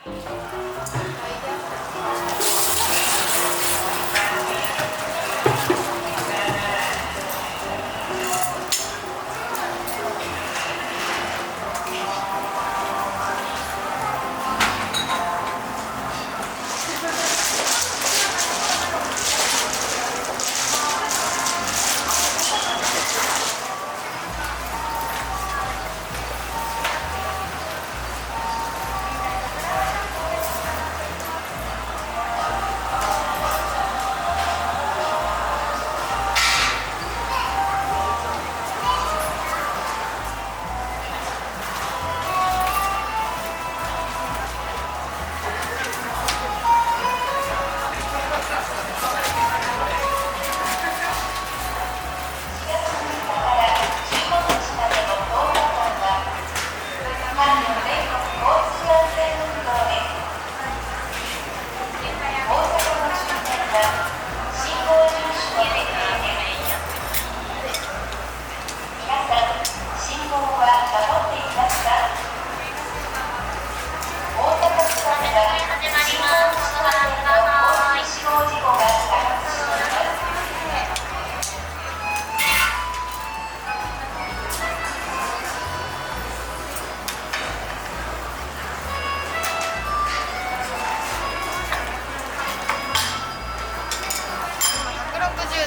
160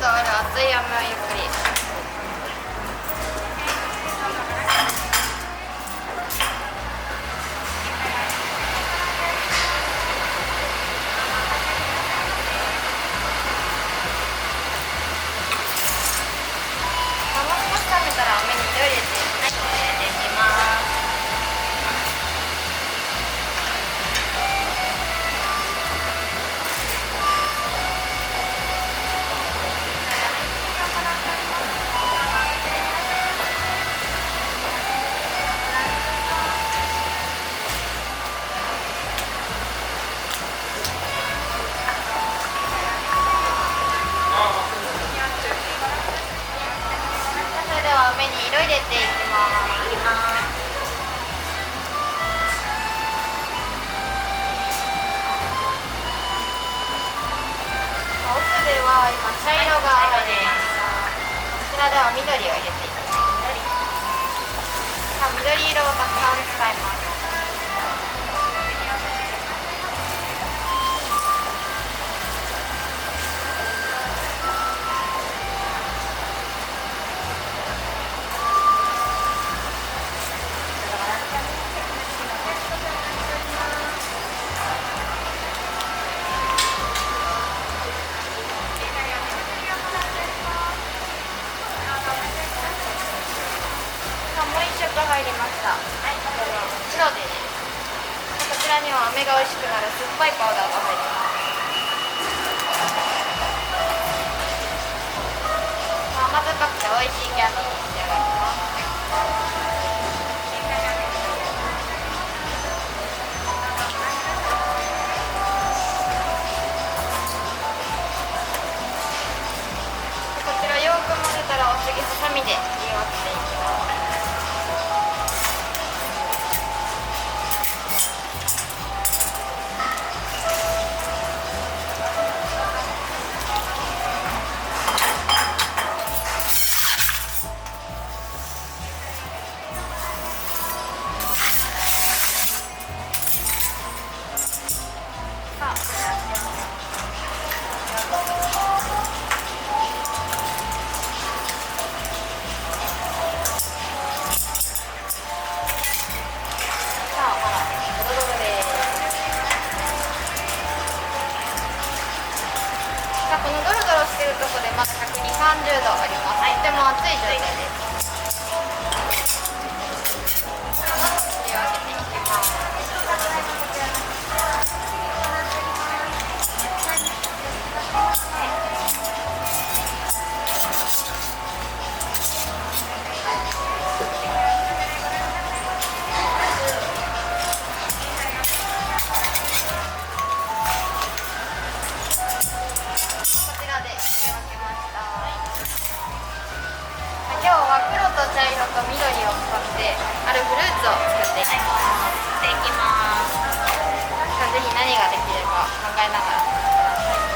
度ある熱い飴をゆっくり。もう少し食べたら飴に色入れていきます。飴に色入れていきます。奥では今茶色が入っています。こちらでは緑を入れていきます。緑色をたくさん使います。入りました。白です。こちらには飴が美味しくなる酸っぱいパウダーが入ります。甘酸っぱくて美味しいキャンディーに仕上がります。こちらよく混ぜたらお次ハサミで切り分けていきます。このドロドロしているところでまだ120、30度あります。とても熱い状態です。取り分けていきます。今日は何ができれば考えながら作ってください。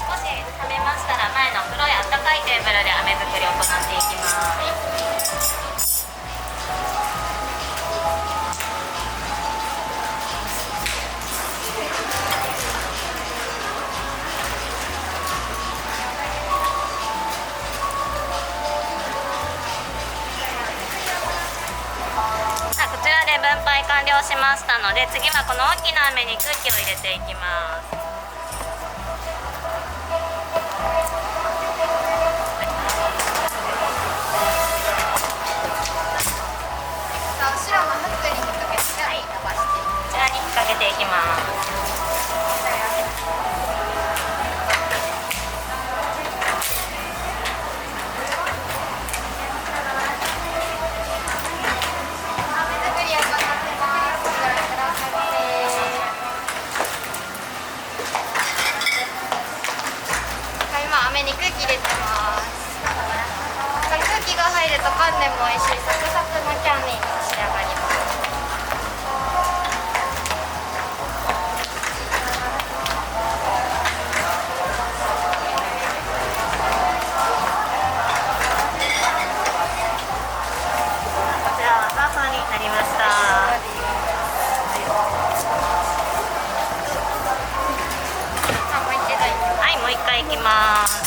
少し冷めましたら前の黒いあったかいテーブルで飴作りを行っていきます。こちらで分配完了しましたので、次はこの大きな飴に空気を入れていきます。後ろのフックに引っ掛けて、伸ばして、こちらに引っ掛けていきます。飴に空気入れてます。空気が入ると噛んでも美味しいサクサクのキャンディーに仕上がります。こちらはふわふわになりました。はい、もう一回いきます。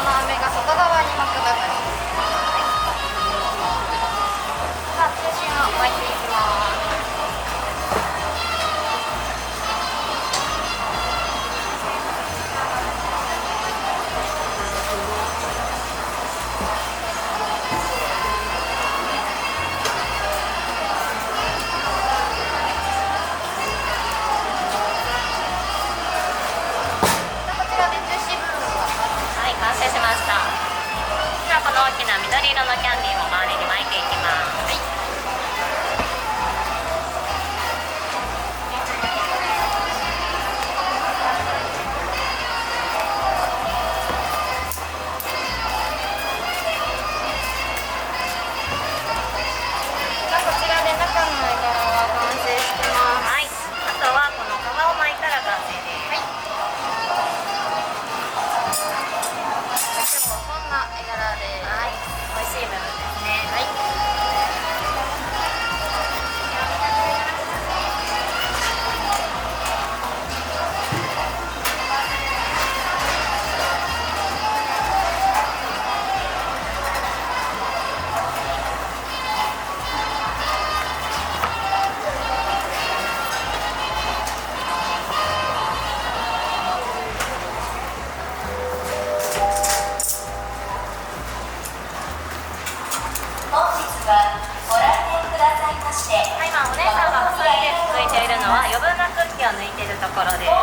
の飴が外側に巻く係。さあ中心を巻いていきます。完成しました。ではこの大きな緑色のキャンディーも周りに巻いていきます。はい。こちらで中の絵柄は完成してます。はい。あとはこの皮を巻いたら完成です。はい。こんな絵柄です。はい、美味しい部分ですね。はい。今お姉さんが細いでついているのは余分な空気を抜いているところです。飴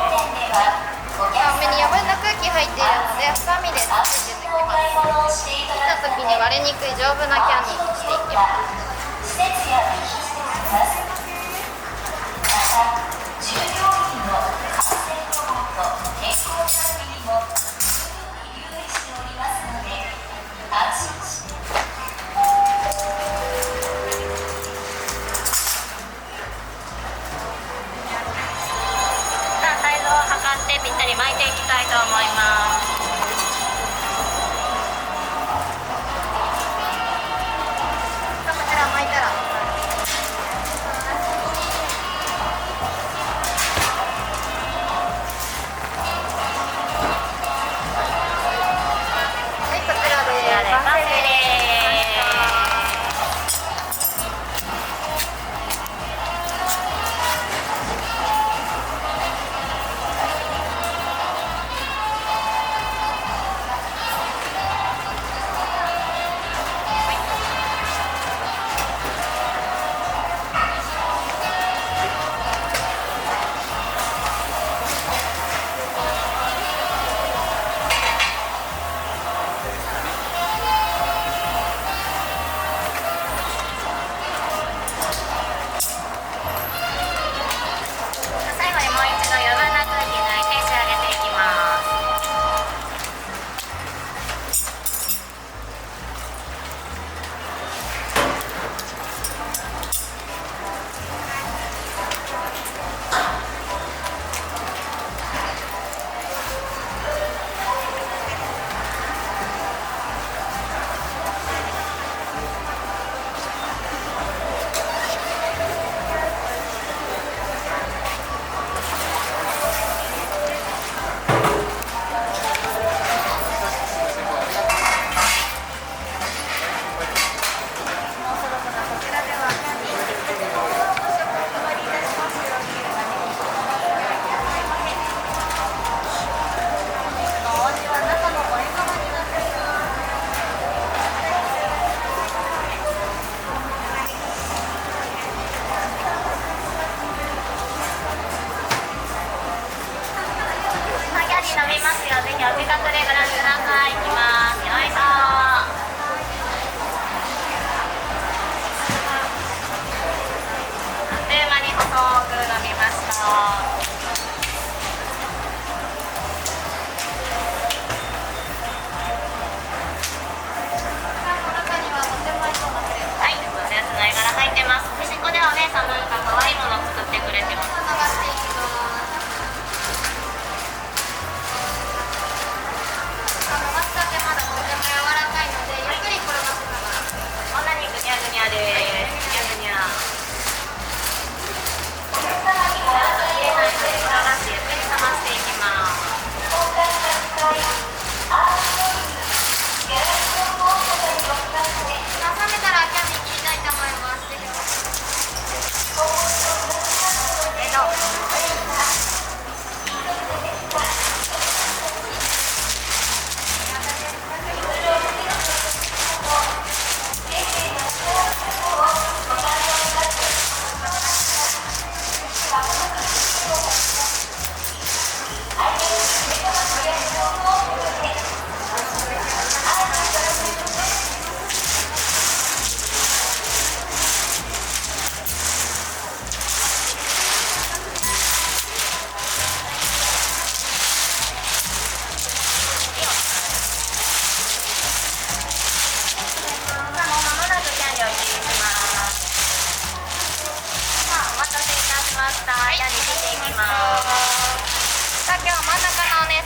に余分な空気入っているのでハサミでついて抜きます。切った時に割れにくい丈夫なキャンディーにしていきます。従業員の感染予防と健康管理にも十分に留意しておりますので安心して。サイズを測ってぴったり巻いていきたいと思います。こちら巻いたらはい、こちらで完成です。最後にもう一度余分な空気抜いて仕上げていきます。飲みますよ。ぜひお近くでご覧ください。いきます。よいしょ。あっという間に細く飲みました。はい、おやつの絵柄入ってます。メシコではお姉さんなんか可愛いものを作ってくれてます。こんなにぐにゃぐにゃです。ぐにゃぐにゃ。入れない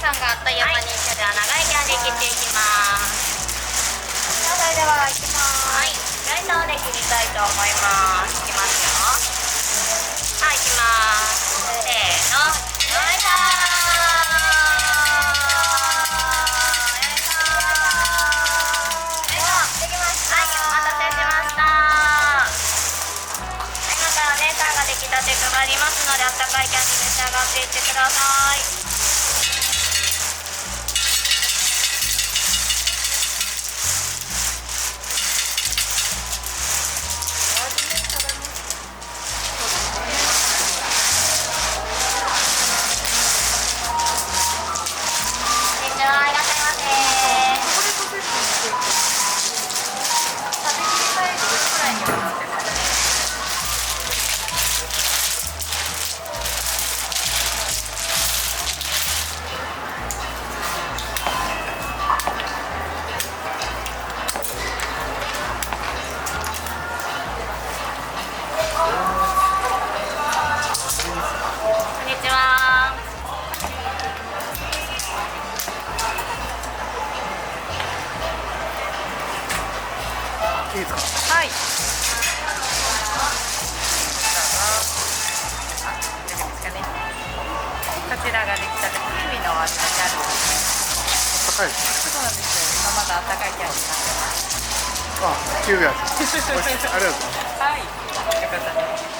さんがあっという間に、それでは長いキャンディー切っていきます。それでは行きます。はい、フライパンで切りたいと思います。いきますよ。はい、いきます。せーの。よいしょー。できました。はい、お待たせしました。はい、今からお姉さんが出来たて配りますので、あったかいキャンディー召し上がっていってください。こんにちは、いらっしゃいませ。食べきりサイズくらいにはなってます。こんにちは。いいですか。はい。大丈夫ですかね。こちらができたてクリーミーのお味のキャンディーです。高い。そうなんですよ。今まだあったかいキャンディーになってます。あ、9月。美味しい。ありがとうございます。はい。よかったです。